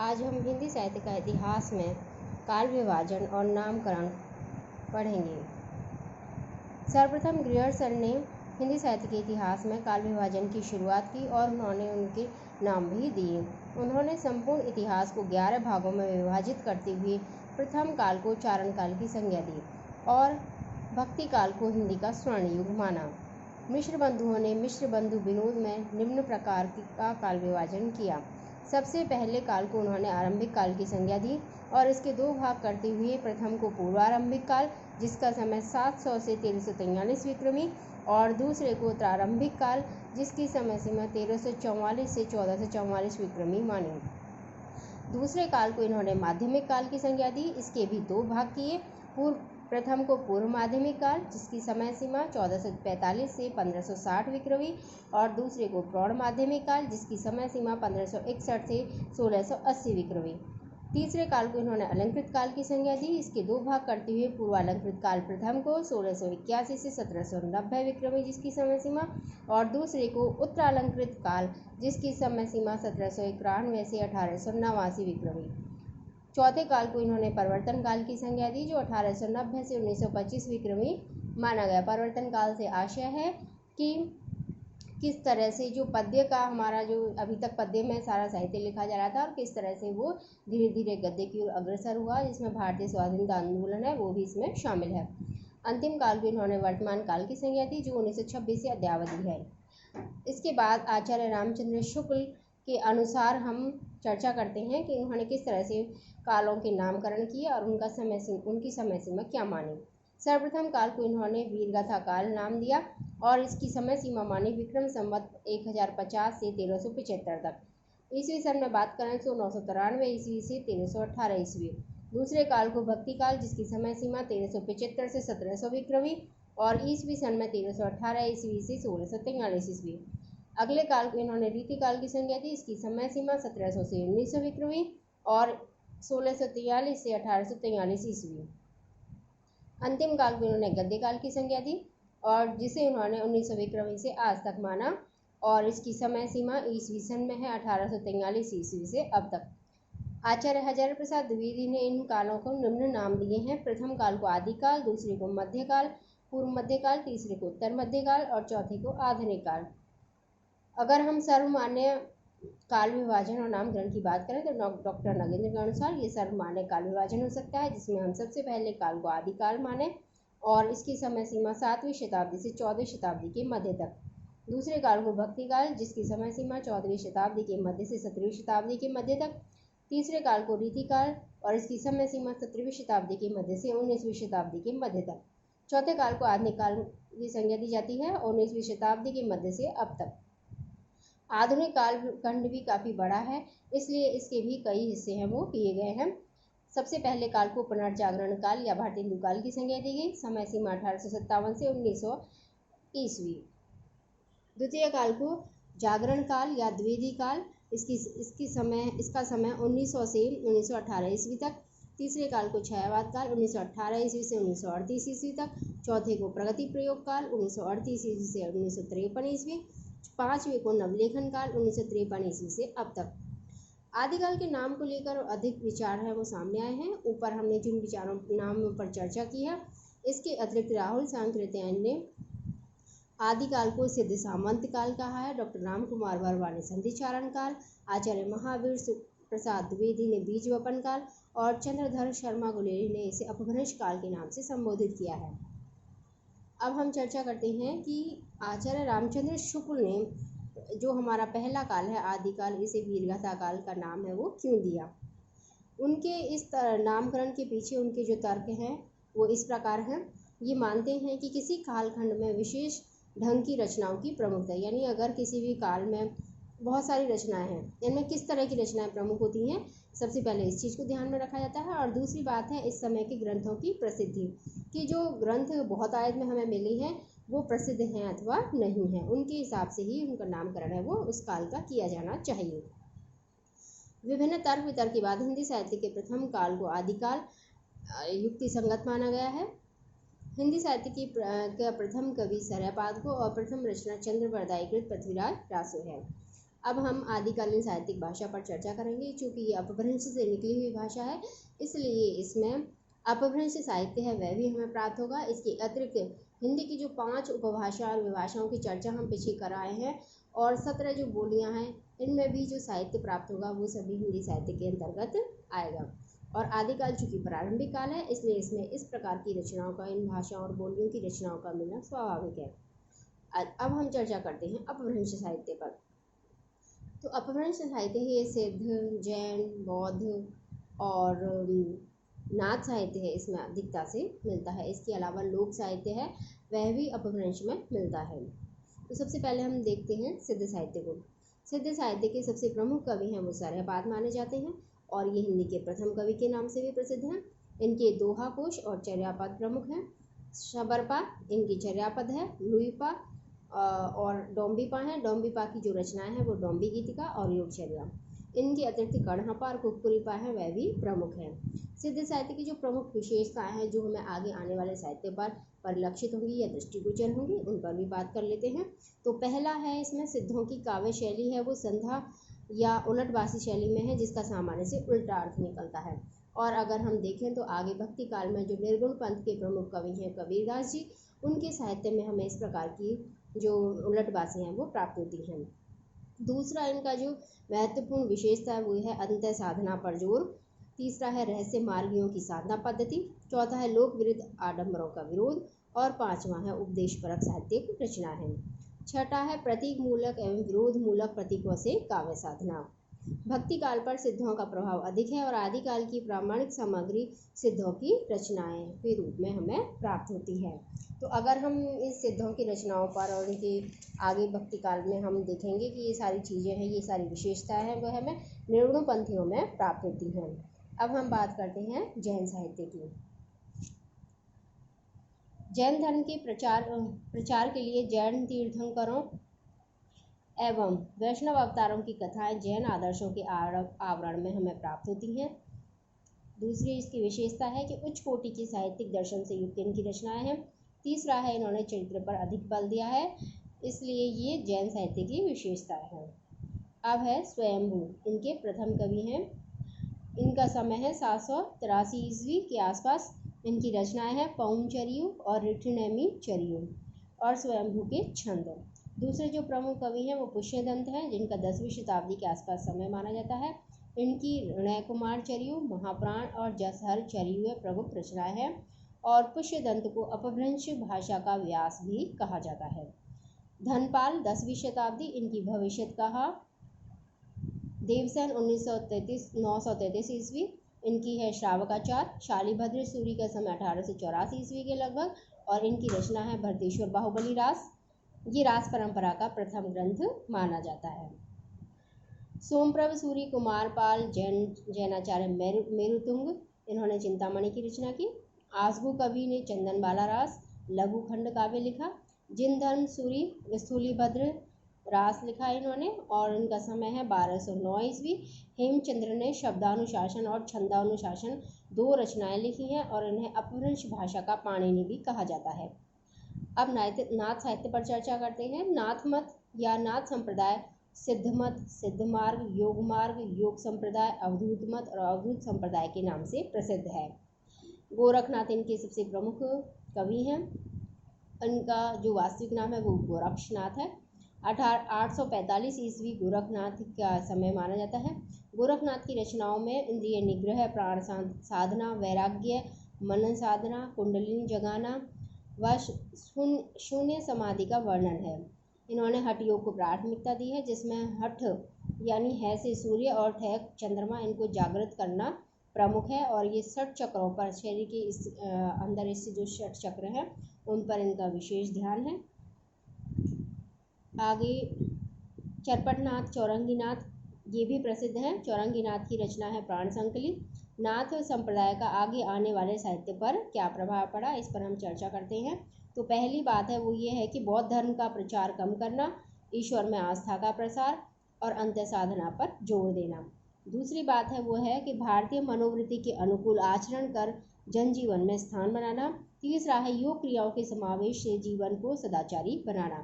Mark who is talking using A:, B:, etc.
A: आज हम हिंदी साहित्य का इतिहास में काल विभाजन और नामकरण पढ़ेंगे। सर्वप्रथम ग्रियर्सन ने हिंदी साहित्य के इतिहास में काल विभाजन की शुरुआत की और उन्होंने उनके नाम भी दिए। उन्होंने संपूर्ण इतिहास को 11 भागों में विभाजित करते हुए प्रथम काल को चारण काल की संज्ञा दी और भक्ति काल को हिंदी का स्वर्ण युग माना। मिश्र बंधुओं ने मिश्र बंधु विनोद में निम्न प्रकार का काल विभाजन किया। सबसे पहले काल को उन्होंने आरंभिक काल की संज्ञा दी और इसके दो भाग करते हुए प्रथम को पूर्वारंभिक काल, जिसका समय 700 से 1343 विक्रमी, और दूसरे को उत्तरारंभिक काल, जिसकी समय सीमा 1344 से 1444 विक्रमी मानी। दूसरे काल को इन्होंने माध्यमिक काल की संज्ञा दी। इसके भी दो भाग किए। प्रथम को पूर्व माध्यमिक काल, जिसकी समय सीमा 1445 से 1560 विक्रमी, और दूसरे को प्रौढ़ माध्यमिक काल, जिसकी समय सीमा 1561 से 1680 विक्रमी। तीसरे काल को इन्होंने अलंकृत काल की संज्ञा दी। इसके दो भाग करते हुए पूर्वालंकृत काल प्रथम को 1681 से 1790 विक्रमी, जिसकी समय सीमा, और दूसरे को उत्तरालंकृत काल, जिसकी समय सीमा 1791 से 1889 विक्रमी। चौथे काल को इन्होंने परिवर्तन काल की संज्ञा दी, जो 1890 से 1925 विक्रमी माना गया। परिवर्तन काल से आशय है कि किस तरह से जो पद्य का हमारा जो अभी तक पद्य में सारा साहित्य लिखा जा रहा था और किस तरह से वो धीरे धीरे गद्य की ओर अग्रसर हुआ, जिसमें भारतीय स्वाधीनता आंदोलन है वो भी इसमें शामिल है। अंतिम काल को इन्होंने वर्तमान काल की संज्ञा दी, जो 1926 से अद्यावधि है। इसके बाद आचार्य रामचंद्र शुक्ल के अनुसार हम चर्चा करते हैं कि उन्होंने किस तरह से कालों के नामकरण किए और उनकी समय सीमा क्या मानी। सर्वप्रथम काल को इन्होंने वीरगाथा काल नाम दिया और इसकी समय सीमा मानी विक्रम संवत 1050 से 1375 तक। ईस्वी सन में बात करें तो 993 ईस्वी से 1318 ईस्वी। दूसरे काल को भक्ति काल, जिसकी समय सीमा 1375 से 1700 विक्रमी, और ईस्वी सन में 1318 ईस्वी से 1643 ईस्वी। अगले काल को इन्होंने रीति काल की संज्ञा दी। इसकी समय सीमा 1700 से 1900 विक्रमी और 1643 से 1843 ईस्वी। अंतिम काल को इन्होंने गद्य काल की संज्ञा दी और जिसे उन्होंने 1900 विक्रमी से आज तक माना, और इसकी समय सीमा ईस्वी सन में है 1843 ईस्वी से अब तक। आचार्य हजारी प्रसाद द्विवेदी ने इन कालों को निम्न नाम दिए हैं। प्रथम काल को आदिकाल, दूसरे को मध्यकाल, पूर्व मध्यकाल, तीसरे को उत्तर मध्यकाल और चौथे को आधुनिक काल। अगर हम सर्वमान्य काल विभाजन और नामकरण की बात करें तो डॉक्टर नगेंद्र के अनुसार ये सर्वमान्य काल विभाजन हो सकता है, जिसमें हम सबसे पहले काल को आदिकाल माने और इसकी समय सीमा 7वीं शताब्दी से 14वीं शताब्दी के मध्य तक। दूसरे काल को भक्ति काल, जिसकी समय सीमा 14वीं शताब्दी के मध्य से 17वीं शताब्दी के मध्य तक। तीसरे काल को रीति काल और इसकी समय सीमा 17वीं शताब्दी के मध्य से 19वीं शताब्दी के मध्य तक। चौथे काल को आधुनिक काल की संज्ञा दी जाती है 19वीं शताब्दी के मध्य से अब तक। आधुनिक काल खंड भी काफ़ी बड़ा है, इसलिए इसके भी कई हिस्से हैं वो किए गए हैं। सबसे पहले काल को पुनर्जागरण काल या भारतेंदु काल की संज्ञा दी गई। समय सीमा 1857 से 1900 ईस्वी। द्वितीय काल को जागरण काल या द्विवेदी काल, इसका समय 1900 से 1918 ईस्वी तक। तीसरे काल को छायावाद काल 1918 ईस्वी से 1938 ईस्वी तक। चौथे को प्रगति प्रयोग काल 1938 ईस्वी से 1953 ईस्वी। पांचवें को नवलेखन काल 1953 ईस्वी से अब तक। आदिकाल के नाम को लेकर अधिक विचार है वो सामने आए हैं। ऊपर हमने जिन विचारों नाम पर चर्चा की है, इसके अतिरिक्त राहुल सांकृत्यायन ने आदिकाल को सिद्ध सामंत काल कहा है। डॉक्टर राम कुमार वर्मा ने संधिचारण काल, आचार्य महावीर प्रसाद द्विवेदी ने बीज वपन काल और चंद्रधर शर्मा गुलेरी ने इसे अपभ्रंश काल के नाम से संबोधित किया है। अब हम चर्चा करते हैं कि आचार्य रामचंद्र शुक्ल ने जो हमारा पहला काल है आदिकाल, इसे वीरगाथा काल का नाम है वो क्यों दिया। उनके इस नामकरण के पीछे उनके जो तर्क हैं वो इस प्रकार हैं। ये मानते हैं कि किसी कालखंड में विशेष ढंग की रचनाओं की प्रमुखता, यानी अगर किसी भी काल में बहुत सारी रचनाएं हैं, इनमें किस तरह की रचनाएं प्रमुख होती हैं, सबसे पहले इस चीज़ को ध्यान में रखा जाता है। और दूसरी बात है इस समय के ग्रंथों की प्रसिद्धि, कि जो ग्रंथ बहुतायत में हमें मिली हैं वो प्रसिद्ध हैं अथवा नहीं हैं, उनके हिसाब से ही उनका नामकरण है वो उस काल का किया जाना चाहिए। विभिन्न तर्क वितर्क के बाद हिंदी साहित्य के प्रथम काल को आदिकाल युक्ति संगत माना गया है। हिंदी साहित्य की प्रथम कवि सरयापाद को और प्रथम रचना चंद्रवरदायीकृत पृथ्वीराज रासो है। अब हम आदिकालीन साहित्यिक भाषा पर चर्चा करेंगे। चूँकि ये अपभ्रंश से निकली हुई भाषा है, इसलिए इसमें अपभ्रंश साहित्य है वह भी हमें प्राप्त होगा। इसके अतिरिक्त हिंदी की जो 5 उपभाषा और विभाषाओं की चर्चा हम पीछे कराए हैं और 17 जो बोलियां हैं, इनमें भी जो साहित्य प्राप्त होगा वो सभी हिंदी साहित्य के अंतर्गत आएगा। और आदिकाल चूँकि प्रारंभिक काल है, इसलिए इसमें इस प्रकार की रचनाओं का, इन भाषाओं और बोलियों की रचनाओं का मिलना स्वाभाविक है। अब हम चर्चा करते हैं अपभ्रंश साहित्य पर। तो अपभ्रंश साहित्य ही सिद्ध, जैन, बौद्ध और नाथ साहित्य है, इसमें अधिकता से मिलता है। इसके अलावा लोक साहित्य है, वह भी अपभ्रंश में मिलता है। तो सबसे पहले हम देखते हैं सिद्ध साहित्य को। सिद्ध साहित्य के सबसे प्रमुख कवि हैं वो सरहपाद माने जाते हैं और ये हिंदी के प्रथम कवि के नाम से भी प्रसिद्ध हैं। इनके दोहा कोश और चर्यापद प्रमुख हैं। शबरपा इनकी चर्यापद है, लुईपा और डोम्बीपा हैं। डोम्बीपा की जो रचनाएं हैं वो डोम्बी गीतिका और योगचर्या। इनके अतिरिक्त कढ़हपा और कुक्कुरीपा हैं, वह भी प्रमुख हैं। सिद्ध साहित्य की जो प्रमुख विशेषताएं हैं जो हमें आगे आने वाले साहित्य पर परिलक्षित होंगी या दृष्टिगोचर होंगी, उन पर भी बात कर लेते हैं। तो पहला है इसमें सिद्धों की काव्य शैली है वो संध्या या उलटवासी शैली में है, जिसका सामान्य से उल्टा अर्थ निकलता है। और अगर हम देखें तो आगे भक्ति काल में जो निर्गुण पंथ के प्रमुख कवि हैं कबीरदास जी, उनके साहित्य में हमें इस प्रकार की जो उलटवासी हैं वो प्राप्त होती हैं। दूसरा इनका जो महत्वपूर्ण विशेषता है वो है अंत्य साधना पर जोर। तीसरा है रहस्य मार्गियों की साधना पद्धति। चौथा है लोक विरुद्ध आडंबरों का विरोध। और पांचवा है उपदेश परक साहित्यिक रचना है। छठा है प्रतीक मूलक एवं विरोध मूलक प्रतीकों से काव्य साधना। भक्ति काल पर सिद्धों का प्रभाव अधिक है और आदिकाल की प्रामाणिक सामग्री सिद्धों की रचनाएं के रूप में हमें प्राप्त होती है। तो अगर हम इस सिद्धों की रचनाओं पर और उनके आगे भक्ति काल में हम देखेंगे कि ये सारी चीज़ें हैं, ये सारी विशेषताएं हैं, वह हमें निर्गुण पंथियों में प्राप्त होती हैं। अब हम बात करते हैं जैन साहित्य की। जैन धर्म के प्रचार के लिए जैन तीर्थंकरों एवं वैष्णव अवतारों की कथाएं जैन आदर्शों के आवरण में हमें प्राप्त होती हैं। दूसरी इसकी विशेषता है कि उच्च कोटि की साहित्यिक दर्शन से युक्त इनकी रचनाएं हैं। तीसरा है इन्होंने चरित्र पर अधिक बल दिया है, इसलिए ये जैन साहित्य की विशेषता है। अब है स्वयंभू, इनके प्रथम कवि हैं। इनका समय है 783 ईस्वी के आसपास। इनकी रचनाएं हैं पौंचरियु और रिठिनेमी चरियु और स्वयंभू के छंद। दूसरे जो प्रमुख कवि हैं वो पुष्यदंत हैं, जिनका 10वीं शताब्दी के आसपास समय माना जाता है। इनकी ऋणय कुमार चरियु, महाप्राण और जसहर चरियु प्रमुख रचनाएं हैं और पुष्यदंत को अपभ्रंश भाषा का व्यास भी कहा जाता है। धनपाल 10वीं शताब्दी, इनकी भविष्यत कहा। देवसेन 933 ईस्वी, इनकी है श्रावकाचार। शालिभद्र सूरी का समय 1884 ईस्वी के लगभग और इनकी रचना है भरतेश्वर बाहुबली रास। ये रास परंपरा का प्रथम ग्रंथ माना जाता है। सोमप्रभ सूरी कुमारपाल जैनाचार्य मेरुतुंग, इन्होंने चिंतामणि की रचना की। आसगु कवि ने चंदनबाला रास लघु खंड काव्य लिखा। जिनधर्म सूरी स्थूलीभद्र रास लिखा इन्होंने और इनका समय है 1209 ईस्वी। हेमचंद्र ने शब्दानुशासन और छंदानुशासन 2 रचनाएं लिखी हैं और इन्हें अपभ्रंश भाषा का पाणिनि भी कहा जाता है। अब नाथ साहित्य पर चर्चा करते हैं। नाथ मत या नाथ संप्रदाय सिद्ध मत, सिद्ध मार्ग, योग संप्रदाय, अवधूत मत और अवधूत संप्रदाय के नाम से प्रसिद्ध है। गोरखनाथ इनके सबसे प्रमुख कवि हैं। इनका जो वास्तविक नाम है वो गोरक्षनाथ है। 845 ईस्वी गोरखनाथ का समय माना जाता है। गोरखनाथ की रचनाओं में इंद्रिय निग्रह, प्राण साधना, वैराग्य, मनन साधना, कुंडलिनी जगाना व शून्य समाधि का वर्णन है। इन्होंने हठ योग को प्राथमिकता दी है, जिसमें हठ यानी है से सूर्य और ठेक चंद्रमा, इनको जागृत करना प्रमुख है और ये 6 चक्रों पर, शरीर के अंदर इससे जो 6 चक्र हैं उन पर इनका विशेष ध्यान है। आगे चरपटनाथ, चौरंगीनाथ ये भी प्रसिद्ध हैं। चौरंगीनाथ की रचना है प्राण संकली। नाथ संप्रदाय का आगे आने वाले साहित्य पर क्या प्रभाव पड़ा, इस पर हम चर्चा करते हैं। तो पहली बात है वो ये है कि बौद्ध धर्म का प्रचार कम करना, ईश्वर में आस्था का प्रसार और अंत्य साधना पर जोर देना। दूसरी बात है वो है कि भारतीय मनोवृत्ति के अनुकूल आचरण कर जनजीवन में स्थान बनाना। तीसरा है योग क्रियाओं के समावेश से जीवन को सदाचारी बनाना।